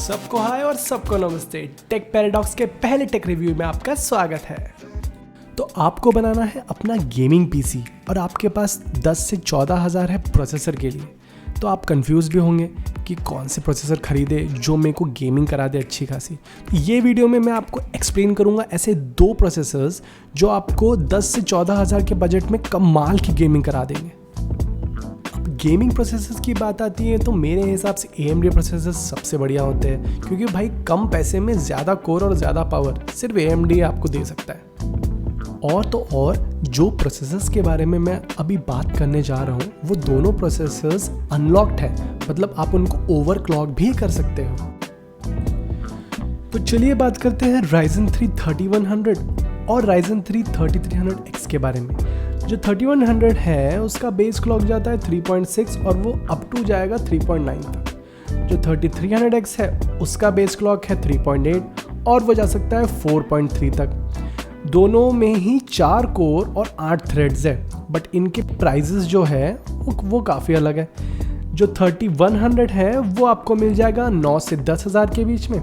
सबको हाय और सबको नमस्ते। टेक पैराडॉक्स के पहले टेक रिव्यू में आपका स्वागत है। तो आपको बनाना है अपना गेमिंग पीसी और आपके पास 10 से 14 हज़ार है प्रोसेसर के लिए। तो आप कंफ्यूज भी होंगे कि कौन से प्रोसेसर खरीदे जो मेरे को गेमिंग करा दे अच्छी खासी। तो ये वीडियो में मैं आपको एक्सप्लेन करूँगा ऐसे दो प्रोसेसर्स जो आपको 10 से 14 हज़ार के बजट में कमाल की गेमिंग करा देंगे। गेमिंग प्रोसेसर्स की बात आती है तो मेरे हिसाब से AMD प्रोसेसर्स सबसे बढ़िया होते हैं, क्योंकि भाई कम पैसे में ज़्यादा कोर और ज़्यादा पावर सिर्फ AMD आपको दे सकता है। और जो प्रोसेसर्स के बारे में मैं अभी बात करने जा रहा हूँ वो दोनों प्रोसेसर्स अनलॉक्ड है, मतलब आप उनको ओवरक्लॉक भी कर सकते हो। तो चलिए बात करते हैं Ryzen 3 3100 और Ryzen 3 3300X के बारे में। जो 3100 है उसका बेस क्लॉक जाता है 3.6 और वो अप टू जाएगा 3.9 तक। जो 3300X है उसका बेस क्लॉक है 3.8 और वो जा सकता है 4.3 तक। दोनों में ही 4 कोर और 8 थ्रेड्स है, बट इनके प्राइजेस जो है वो काफ़ी अलग है। जो 3100 है वो आपको मिल जाएगा 9 से 10 हज़ार के बीच में,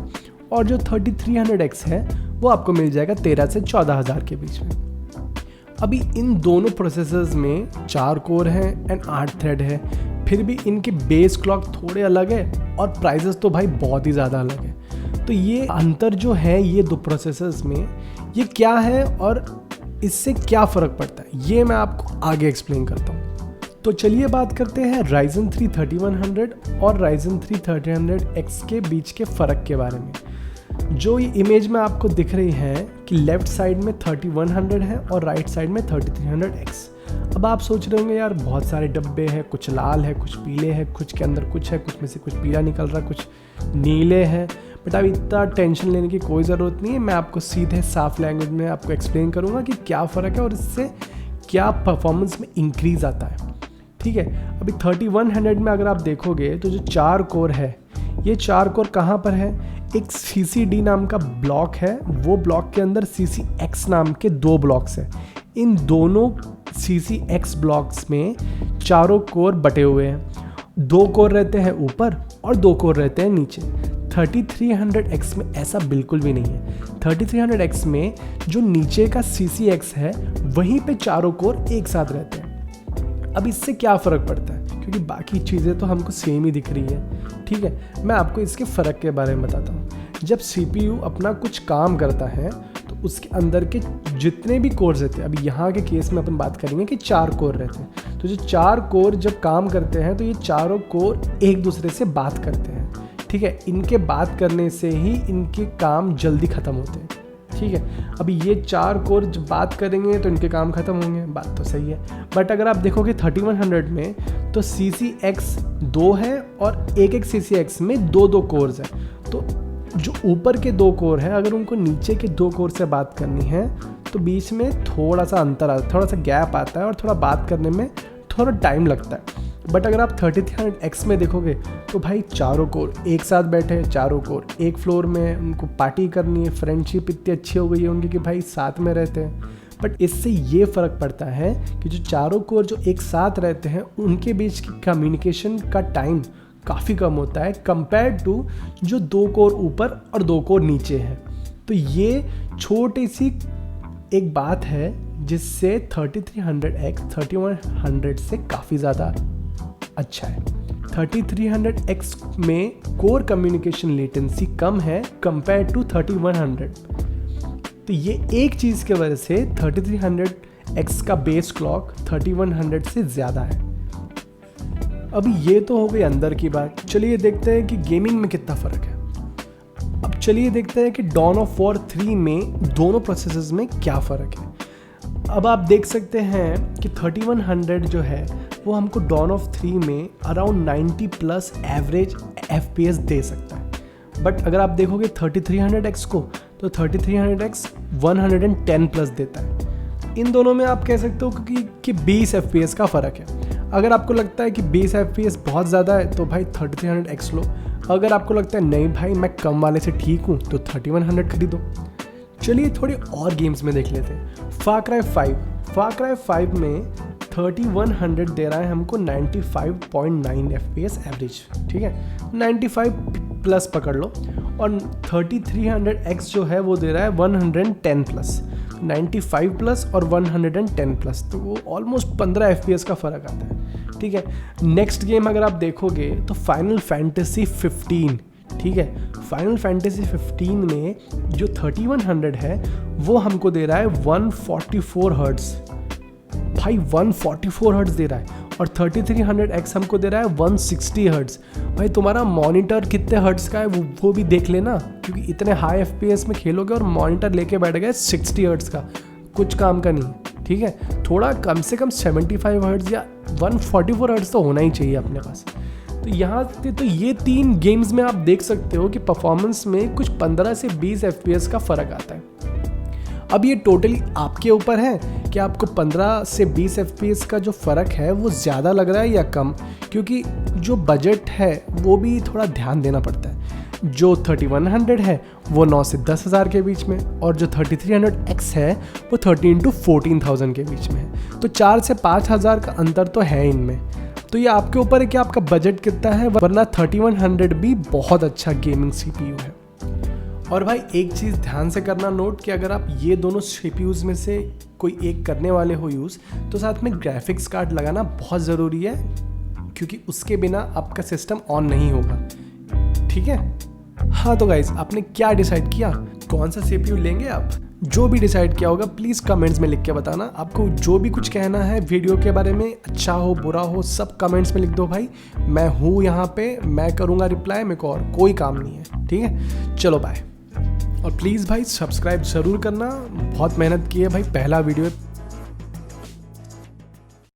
और जो 3300X है वो आपको मिल जाएगा 13 से 14 हज़ार के बीच में। अभी इन दोनों प्रोसेसर्स में 4 कोर हैं एंड 8 थ्रेड है, फिर भी इनके बेस क्लॉक थोड़े अलग है और प्राइसेस तो भाई बहुत ही ज़्यादा अलग है। तो ये अंतर जो है ये दो प्रोसेसर्स में ये क्या है और इससे क्या फ़र्क पड़ता है ये मैं आपको आगे एक्सप्लेन करता हूँ। तो चलिए बात करते हैं Ryzen 3 3100 और Ryzen 3 3300X के बीच के फ़र्क के बारे में। जो ये इमेज में आपको दिख रही है कि लेफ्ट साइड में 3100 है और राइट साइड में 3300X। अब आप सोच रहे होंगे यार बहुत सारे डब्बे हैं, कुछ लाल है, कुछ पीले है, कुछ के अंदर कुछ है, कुछ में से कुछ पीला निकल रहा है, कुछ नीले हैं। बट अब इतना टेंशन लेने की कोई ज़रूरत नहीं है, मैं आपको सीधे साफ लैंग्वेज में आपको एक्सप्लेन करूँगा कि क्या फ़र्क है और इससे क्या परफॉर्मेंस में इंक्रीज़ आता है। ठीक है, अभी 3100 में अगर आप देखोगे तो जो 4 कोर है ये 4 कोर कहाँ पर है, एक CCD नाम का ब्लॉक है, वो ब्लॉक के अंदर CCX नाम के 2 ब्लॉक्स हैं। इन दोनों CCX ब्लॉक्स में चारों कोर बटे हुए हैं। 2 कोर रहते हैं ऊपर और 2 कोर रहते हैं नीचे। 3300X में ऐसा बिल्कुल भी नहीं है। 3300X में जो नीचे का CCX है वहीं पे चारों कोर एक साथ रहते हैं। अब इससे क्या फ़र्क पड़ता है, क्योंकि बाकी चीज़ें तो हमको सेम ही दिख रही है। ठीक है, मैं आपको इसके फ़र्क के बारे में बताता हूँ। जब CPU अपना कुछ काम करता है तो उसके अंदर के जितने भी कोर्स रहते हैं, अभी यहाँ के केस में अपन बात करेंगे कि 4 कोर रहते हैं, तो जो 4 कोर जब काम करते हैं तो ये चारों कोर एक दूसरे से बात करते हैं। ठीक है, इनके बात करने से ही इनके काम जल्दी ख़त्म होते हैं। ठीक है, अभी ये 4 कोर जब बात करेंगे तो इनके काम खत्म होंगे, बात तो सही है। बट अगर आप देखोगे 3100 में तो CCX 2 है और एक CCX में 2 कोर्स हैं। तो जो ऊपर के 2 कोर हैं अगर उनको नीचे के 2 कोर से बात करनी है तो बीच में थोड़ा सा अंतर आता है, थोड़ा सा गैप आता है और थोड़ा बात करने में थोड़ा टाइम लगता है। बट अगर आप 3300X में देखोगे तो भाई चारों कोर एक साथ बैठे हैं, चारों कोर एक फ्लोर में, उनको पार्टी करनी है, फ्रेंडशिप इतनी अच्छी हो गई है उनकी कि भाई साथ में रहते हैं। बट इससे ये फ़र्क पड़ता है कि जो चारों कोर जो एक साथ रहते हैं उनके बीच की कम्युनिकेशन का टाइम काफ़ी कम होता है कंपेयर टू जो 2 कोर ऊपर और 2 कोर नीचे है। तो ये छोटी सी एक बात है जिससे 3300X 3100 से काफ़ी ज़्यादा अच्छा है। 3300X में कोर कम्युनिकेशन लेटेंसी कम है कंपेयर टू 3100। तो ये एक चीज़ के वजह से 3300X का बेस क्लॉक 3100 से ज़्यादा है। अभी ये तो हो गई अंदर की बात। चलिए देखते हैं कि गेमिंग में कितना फ़र्क है। अब चलिए देखते हैं कि Dawn of War 3 में दोनों प्रोसेसर्स में क्या फ़र्क है। अब आप देख सकते हैं कि 3100 जो है वो हमको Dawn of 3 में अराउंड 90 प्लस एवरेज FPS दे सकता है। बट अगर आप देखोगे 3300X को तो 3300X 110 प्लस देता है। इन दोनों में आप कह सकते हो कि 20 FPS का फ़र्क है। अगर आपको लगता है कि 20 FPS बहुत ज़्यादा है तो भाई 3300X लो। अगर आपको लगता है नहीं भाई मैं कम वाले से ठीक हूँ तो 3100 खरीदो। चलिए थोड़ी और गेम्स में देख लेते हैं। Far Cry 5 में 3100 दे रहा है हमको 95.9 FPS एवरेज। ठीक है, 95 प्लस पकड़ लो, और 3300X जो है वो दे रहा है 110 प्लस, 95 प्लस और 110 प्लस, तो वो ऑलमोस्ट 15 FPS का फ़र्क आता है। ठीक है, नेक्स्ट गेम अगर आप देखोगे तो फाइनल फैंटेसी 15, ठीक है, फाइनल फैंटेसी 15 में जो 3100 है वो हमको दे रहा है 144 हर्ट्ज़, भाई 144 हर्ट्ज़ दे रहा है, और 3300X हमको दे रहा है 160 हर्ट्ज़। भाई तुम्हारा मॉनिटर कितने हर्ट्ज़ का है वो भी देख लेना, क्योंकि इतने हाई FPS में खेलोगे और मॉनिटर लेके बैठ गए 60 हर्ट्ज़ का, कुछ काम का नहीं। ठीक है, थोड़ा कम से कम 75 हर्ट्ज़ या 144 हर्ट्ज़ तो होना ही चाहिए अपने पास। तो यहाँ से तो ये 3 गेम्स में आप देख सकते हो कि परफॉर्मेंस में कुछ 15 से 20 FPS का फ़र्क आता है। अब ये टोटली आपके ऊपर है कि आपको 15 से 20 FPS का जो फ़र्क है वो ज़्यादा लग रहा है या कम, क्योंकि जो बजट है वो भी थोड़ा ध्यान देना पड़ता है। जो 3100 है वो 9 से 10,000 के बीच में, और जो 3300X है वो 13 to 14,000 के बीच में है, तो 4 से 5,000 का अंतर तो है इनमें। तो ये आपके ऊपर है कि आपका बजट कितना है, वरना 3100 भी बहुत अच्छा गेमिंग CPU है। और भाई एक चीज़ ध्यान से करना नोट कि अगर आप ये दोनों CPUs में से कोई एक करने वाले हो यूज़, तो साथ में ग्राफिक्स कार्ड लगाना बहुत ज़रूरी है, क्योंकि उसके बिना आपका सिस्टम ऑन नहीं होगा। ठीक है, हाँ तो गाइज आपने क्या डिसाइड किया, कौन सा CPU लेंगे आप? जो भी डिसाइड किया होगा प्लीज़ कमेंट्स में लिख के बताना। आपको जो भी कुछ कहना है वीडियो के बारे में, अच्छा हो बुरा हो, सब कमेंट्स में लिख दो भाई, मैं हूँ यहाँ पे, मैं करूँगा रिप्लाई, मेरे को और कोई काम नहीं है। ठीक है, चलो बाय। और प्लीज़ भाई सब्सक्राइब ज़रूर करना, बहुत मेहनत की है भाई, पहला वीडियो है।